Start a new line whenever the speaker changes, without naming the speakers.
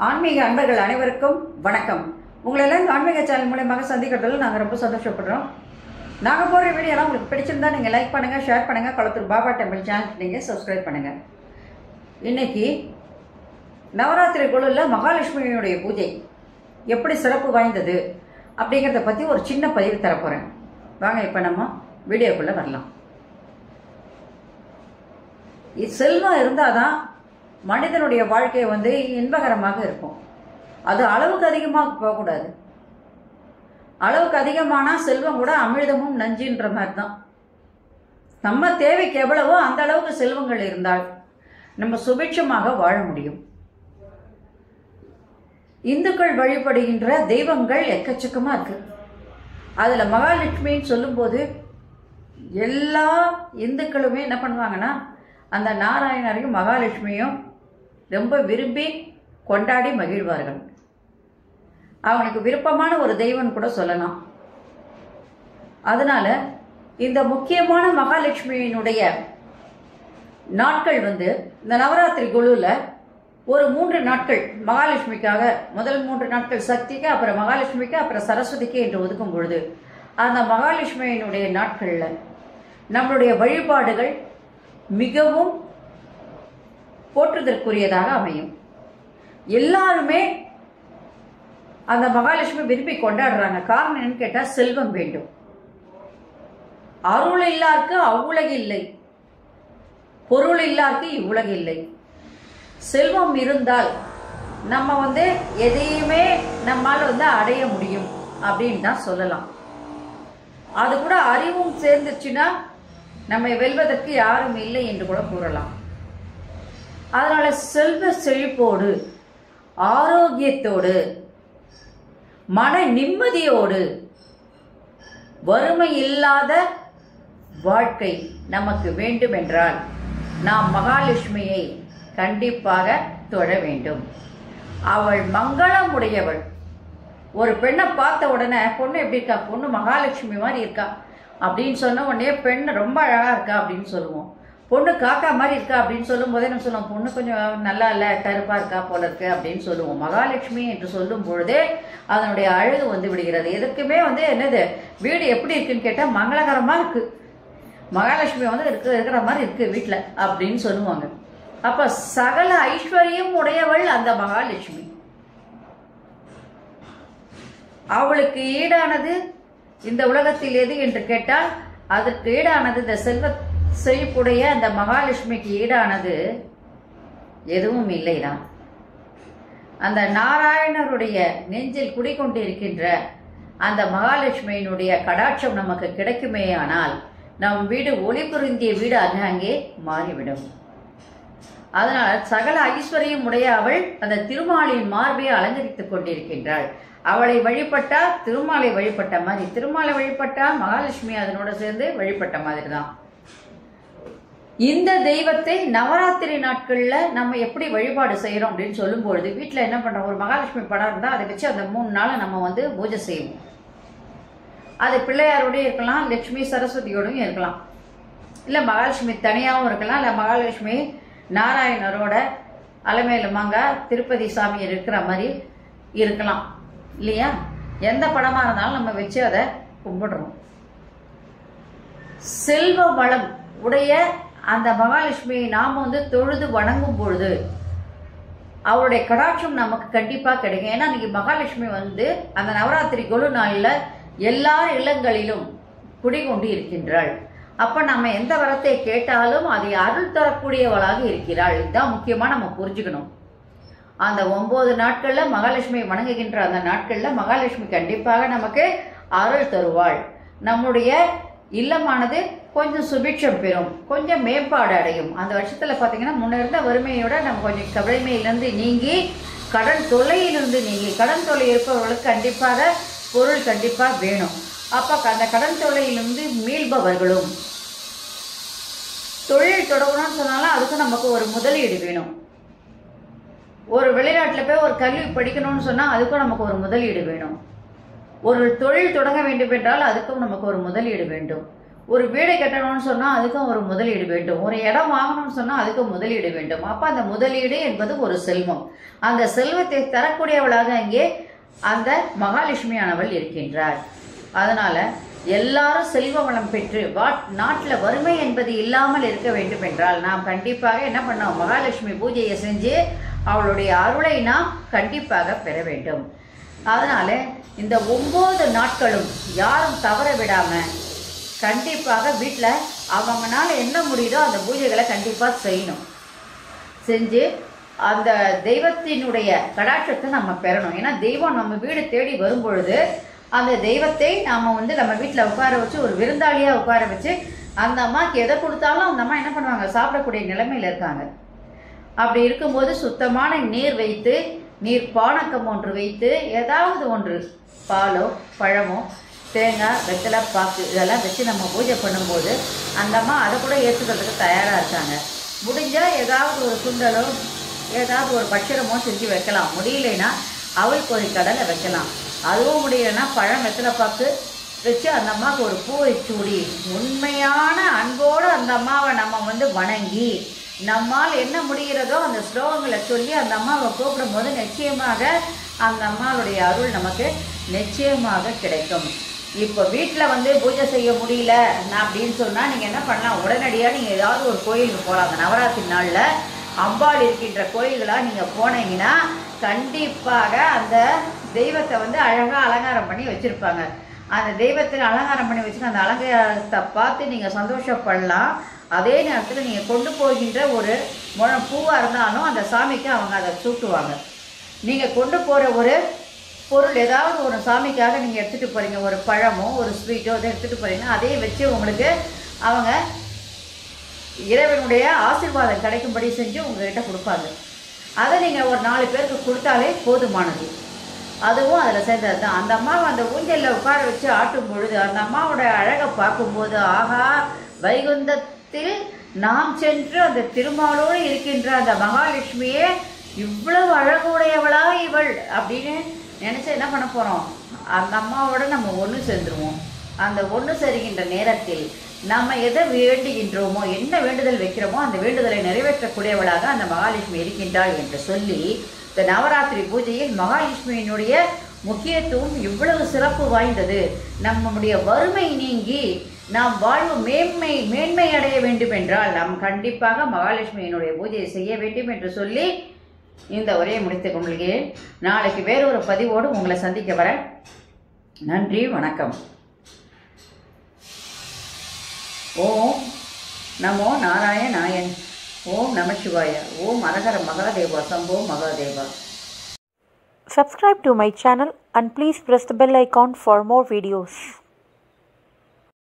ஆன்மீக அன்பர்கள் அனைவருக்கும் வணக்கம். உங்களெல்லாம் இந்த ஆன்மீக சேனல் மூலமாக சந்திக்கிறதுல நாங்கள் ரொம்ப சந்தோஷப்படுறோம். நாங்கள் போடுற வீடியோலாம் உங்களுக்கு பிடிச்சிருந்தா நீங்கள் லைக் பண்ணுங்கள், ஷேர் பண்ணுங்கள். கொளத்தூர் பாபா டெம்பிள் சேனல் நீங்கள் சப்ஸ்கிரைப் பண்ணுங்கள். இன்றைக்கி நவராத்திரி குழுவில் மகாலட்சுமியுடைய பூஜை எப்படி சிறப்பு வாய்ந்தது அப்படிங்கிறத பற்றி ஒரு சின்ன பதிவு தரப்போகிறேன். வாங்க இப்போ நம்ம வீடியோக்குள்ளே வரலாம். செல்வம் இருந்தால் தான் மனிதனுடைய வாழ்க்கை இன்பகரமாக இருக்கும். அது அளவுக்கு அதிகமாக போகக்கூடாது. அளவுக்கு அதிகமானால் செல்வம் கூட அமிர்தமும் நஞ்சுன்ற மாதிரி தான். நம்ம தேவைக்கு எவ்வளவோ அந்த அளவுக்கு செல்வங்கள் இருந்தால் நம்ம சுபிட்சமாக வாழ முடியும். இந்துக்கள் வழிபடுகின்ற தெய்வங்கள் எக்கச்சக்கமாக இருக்கு. அதில் மகாலட்சுமின்னு சொல்லும்போது எல்லா இந்துக்களுமே என்ன பண்ணுவாங்கன்னா அந்த நாராயணரையும் மகாலட்சுமியும் ரொம்ப விரும்பி கொண்டாடி மகிழ்வார்கள். அவனுக்கு விருப்பமான ஒரு தெய்வம் கூட சொல்லலாம். அதனால இந்த முக்கியமான மகாலட்சுமியினுடைய நாட்கள் இந்த நவராத்திரி குழுவில் ஒரு 3 நாட்கள் மகாலட்சுமிக்காக, முதல் 3 நாட்கள் சக்திக்கு, அப்புறம் மகாலட்சுமிக்கு, அப்புறம் சரஸ்வதிக்கு என்று ஒதுக்கும் பொழுது அந்த மகாலட்சுமியினுடைய நாட்களில் நம்மளுடைய வழிபாடுகள் மிகவும் போற்றுதற்குரியதாக அமையும். எல்லாருமே அந்த மகாலட்சுமி விரும்பி கொண்டாடுறாங்க. காரணம் என்னன்னு கேட்டால் செல்வம் வேண்டும். அருள் இல்லாருக்கு அவ்வுலகில்லை, பொருள் இல்லாருக்கு இவ்வுலகில்லை. செல்வம் இருந்தால் நம்ம எதையுமே நம்மால் அடைய முடியும் அப்படின்னு தான் சொல்லலாம். அது கூட அறிவும் சேர்ந்துச்சுன்னா நம்மை வெல்வதற்கு யாரும் இல்லை என்று கூட கூறலாம். அதனால செல்வ செழிப்போடு, ஆரோக்கியத்தோடு, மன நிம்மதியோடு, வறுமை இல்லாத வாழ்க்கை நமக்கு வேண்டும் என்றால் நாம் மகாலட்சுமியை கண்டிப்பாக தொழ வேண்டும். அவள் மங்களம் உடையவள். ஒரு பெண்ணை பார்த்த உடனே பொண்ணு எப்படி இருக்கா, பொண்ணு மகாலட்சுமி மாதிரி இருக்கா அப்படின்னு சொன்ன உடனே பெண் ரொம்ப அழகா இருக்கா அப்படின்னு சொல்லுவோம். பொண்ணு காக்கா மாதிரி இருக்கா அப்படின்னு சொல்லும் போதே நம்ம சொல்லுவோம் பொண்ணு கொஞ்சம் நல்லா இல்லை, கருப்பா இருக்கா போல இருக்கு அப்படின்னு சொல்லுவோம். மகாலட்சுமி என்று சொல்லும் பொழுதே அதனுடைய அழகு விடுகிறது. எதுக்குமே என்னது வீடு எப்படி இருக்குன்னு கேட்டால் மங்களகரமா இருக்கு, மகாலட்சுமி இருக்கிற மாதிரி இருக்கு வீட்டில் அப்படின்னு சொல்லுவாங்க. அப்ப சகல ஐஸ்வர்யம் உடையவள் அந்த மகாலட்சுமி. அவளுக்கு ஈடானது இந்த உலகத்தில் எது என்று கேட்டால் அதற்கு ஈடானது இந்த செல்வ செழிப்புடைய அந்த மகாலட்சுமிக்கு ஈடானது எதுவும் இல்லைதான். அந்த நாராயணருடைய நெஞ்சில் குடிக்கொண்டிருக்கின்ற அந்த மகாலட்சுமியினுடைய கடாட்சம் நமக்கு கிடைக்குமே ஆனால் நம் வீடு ஒளி பொருந்திய வீடு அங்கே மாறிவிடும். அதனால் சகல ஐஸ்வர்யம் உடைய அவள் அந்த திருமாலின் மார்பை அலங்கரித்துக் கொண்டிருக்கின்றாள். அவளை வழிபட்டால் திருமாலை வழிபட்ட மாதிரி, திருமாலை வழிபட்டால் மகாலட்சுமி அதனோட சேர்ந்து வழிபட்ட மாதிரி தான். இந்த தெய்வத்தை நவராத்திரி நாட்கள்ல நம்ம எப்படி வழிபாடு செய்யறோம் அப்படின்னு சொல்லும் பொழுது வீட்டுல என்ன பண்றோம், ஒரு மகாலட்சுமி படம் இருந்தா அதை வச்சு அந்த 3 நாள் நம்ம பூஜை செய்வோம். அது பிள்ளையாரோடய இருக்கலாம், லட்சுமி சரஸ்வதியோடையும் இருக்கலாம், இல்ல மகாலட்சுமி தனியாகவும் இருக்கலாம், இல்ல மகாலட்சுமி நாராயணரோட அலமேலு மாங்க திருப்பதி சாமி இருக்கிற மாதிரி இருக்கலாம் இல்லையா. எந்த படமா இருந்தாலும் நம்ம வச்சு அதை கும்பிடுறோம். செல்வ வளம் உடைய அந்த மகாலட்சுமியை நாம் தொழுது வணங்கும் பொழுது அவருடைய கடாட்சம் நமக்கு கண்டிப்பா கிடைக்கும். ஏன்னா இன்னைக்கு மகாலட்சுமி அந்த நவராத்திரி குழு நாளில் எல்லார் இல்லங்களிலும் குடிகொண்டு இருக்கின்றாள். அப்ப நம்ம எந்த வரத்தை கேட்டாலும் அதை அருள் தரக்கூடியவளாக இருக்கிறாள். இதுதான் முக்கியமா நம்ம புரிஞ்சுக்கணும். அந்த 9 நாட்கள்ல மகாலட்சுமி வணங்குகின்ற அந்த நாட்கள்ல மகாலட்சுமி கண்டிப்பாக நமக்கு அருள் தருவாள். நம்முடைய இல்லமானது கொஞ்சம் சுபிட்சம் பெறும், கொஞ்சம் மேம்பாடு அடையும். அந்த வருஷத்துல பாத்தீங்கன்னா முன்ன இருந்த வறுமையோட நம்ம கொஞ்சம் கவலைமையிலிருந்து நீங்கி, கடன் தொல்லையிலிருந்து நீங்கி, கடன் தொல்லை இருப்பவர்களுக்கு கண்டிப்பாக பொருள் கண்டிப்பா வேணும். அப்ப அந்த கடன் தொல்லையிலிருந்து மீள்பவர்களும் தொழில் தொடங்கணும்னு சொன்னாலும் அதுக்கு நமக்கு ஒரு முதலீடு வேணும். ஒரு வெளிநாட்டில் போய் ஒரு கல்வி படிக்கணும்னு சொன்னா அதுக்கும் நமக்கு ஒரு முதலீடு வேணும். ஒரு தொழில் தொடங்க வேண்டும் என்றால் அதுக்கும் நமக்கு ஒரு முதலீடு வேண்டும். ஒரு வீடு கட்டணும்னு சொன்னால் அதுக்கும் ஒரு முதலீடு வேண்டும், ஒரு இடம் வாங்கணும்னு சொன்னால் அதுக்கும் முதலீடு வேண்டும். அப்போ அந்த முதலீடு என்பது ஒரு செல்வம். அந்த செல்வத்தை தரக்கூடியவளாக அங்கே அந்த மகாலட்சுமியானவள் இருக்கின்றார். அதனால எல்லாரும் செல்வ வளம் பெற்று நாட்டில் வறுமை என்பது இல்லாமல் இருக்க வேண்டும் என்றால் நாம் கண்டிப்பாக என்ன பண்ணோம், மகாலட்சுமி பூஜையை செஞ்சு அவளுடைய அருளை நாம் கண்டிப்பாக பெற வேண்டும். அதனால இந்த 9 நாட்களும் யாரும் தவற விடாம கண்டிப்பாக வீட்டில் அவங்கனால என்ன முடியுதோ அந்த பூஜைகளை கண்டிப்பாக செய்யணும். செஞ்சு அந்த தெய்வத்தினுடைய கடாட்சத்தை நம்ம பெறணும். ஏன்னா தெய்வம் நம்ம வீடு தேடி வரும் பொழுது அந்த தெய்வத்தை நாம் நம்ம வீட்டில் உட்கார வச்சு ஒரு விருந்தாளியாக உட்கார வச்சு அந்த அம்மாவுக்கு எதை கொடுத்தாலும் அந்த அம்மா என்ன பண்ணுவாங்க, சாப்பிடக்கூடிய நிலைமையில் இருக்காங்க. அப்படி இருக்கும்போது சுத்தமான நீர் வைத்து, நீர் பானக்கம் ஒன்று வைத்து, ஏதாவது ஒன்று பாலோ பழமோ தேங்காய் வெத்தலை பாக்கு இதெல்லாம் வச்சு நம்ம பூஜை பண்ணும்போது அந்த அம்மா அதை கூட ஏற்றுக்கிறதுக்கு தயாராக இருக்காங்க. முடிஞ்சால் ஏதாவது ஒரு சுண்டலோ ஏதாவது ஒரு பட்சரமோ செஞ்சு வைக்கலாம். முடியலைன்னா அவள் பொறி கடலை வைக்கலாம். அதுவும் முடியலைன்னா பழம் வெத்தலை பாக்கு வச்சு அந்த அம்மாவுக்கு ஒரு பூவை சூடி உண்மையான அன்போடு அந்த அம்மாவை நம்ம வணங்கி நம்மால் என்ன முடிகிறதோ அந்த ஸ்லோகங்களை சொல்லி அந்த அம்மாவை கூப்பிடும் போது நிச்சயமாக அந்த அம்மாவுடைய அருள் நமக்கு நிச்சயமாக கிடைக்கும். இப்போ வீட்டில் பூஜை செய்ய முடியல அப்படின்னு சொன்னால் நீங்கள் என்ன பண்ணலாம், உடனடியாக நீங்கள் ஏதாவது ஒரு கோயிலுக்கு போகலாங்க. நவராத்திரி நாளில் அம்பாள் இருக்கின்ற கோயில்களாக நீங்கள் போனீங்கன்னா கண்டிப்பாக அந்த தெய்வத்தை அழகாக அலங்காரம் பண்ணி வச்சுருப்பாங்க. அந்த தெய்வத்தில் அலங்காரம் பண்ணி வச்சுக்க அந்த அலங்காரத்தை பார்த்து நீங்கள் சந்தோஷப்படலாம். அதே நேரத்தில் நீங்கள் கொண்டு போகின்ற ஒரு பூவாக இருந்தாலும் அந்த சாமிக்கு அவங்க அதை சூட்டுவாங்க. நீங்கள் கொண்டு போகிற ஒரு பொருள் ஏதாவது ஒரு சாமிக்காக நீங்கள் எடுத்துகிட்டு போகிறீங்க, ஒரு பழமோ ஒரு ஸ்வீட்டோ அதை எடுத்துகிட்டு போகிறீங்கன்னா அதையே வச்சு உங்களுக்கு அவங்க இறைவனுடைய ஆசீர்வாதம் கிடைக்கும்படி செஞ்சு உங்கள்கிட்ட கொடுப்பாங்க. அதை நீங்கள் ஒரு 4 பேருக்கு கொடுத்தாலே போதுமானது. அதுவும் அதில் சேர்ந்தது தான். அந்த அம்மாவை அந்த ஊஞ்சலில் உட்கார வச்சு ஆட்டும் பொழுது அந்த அம்மாவோட அழகை பார்க்கும்போது ஆஹா, வைகுந்தத்தில் நாம் சென்று அந்த திருமாலோடு இருக்கின்ற அந்த மகாலட்சுமியே இவ்வளவு அழகுடையவளா இவள் அப்படின்னு நினச்சி என்ன பண்ண போகிறோம், அந்த அம்மாவோட நம்ம ஒன்று சேர்ந்துருவோம். அந்த ஒன்று சேருகின்ற நேரத்தில் நம்ம எதை வேண்டுகின்றோமோ, என்ன வேண்டுதல் வைக்கிறோமோ அந்த வேண்டுதலை நிறைவேற்றக்கூடியவளாக அந்த மகாலட்சுமி இருக்கின்றாள் என்று சொல்லி இந்த நவராத்திரி பூஜையில் மகாலட்சுமியினுடைய முக்கியத்துவம் இவ்வளவு சிறப்பு வாய்ந்தது. நம்முடைய வறுமை நீங்கி நாம் வாழ்வு மேன்மை அடைய வேண்டும் என்றால் நாம் கண்டிப்பாக மகாலட்சுமியினுடைய பூஜையை செய்ய வேண்டும் என்று சொல்லி இந்த உரையை முடித்துக் கொள்கிறேன். நாளைக்கு வேறொரு பதிவோடு உங்களை சந்திக்க வரேன். நன்றி, வணக்கம். ஓம் நமோ நாராயணாய. ஓம் நமசிவாய. ஓம் அரஹர Mahadeva. Shambho Mahadeva.
Subscribe to my channel and please press the bell icon for more videos.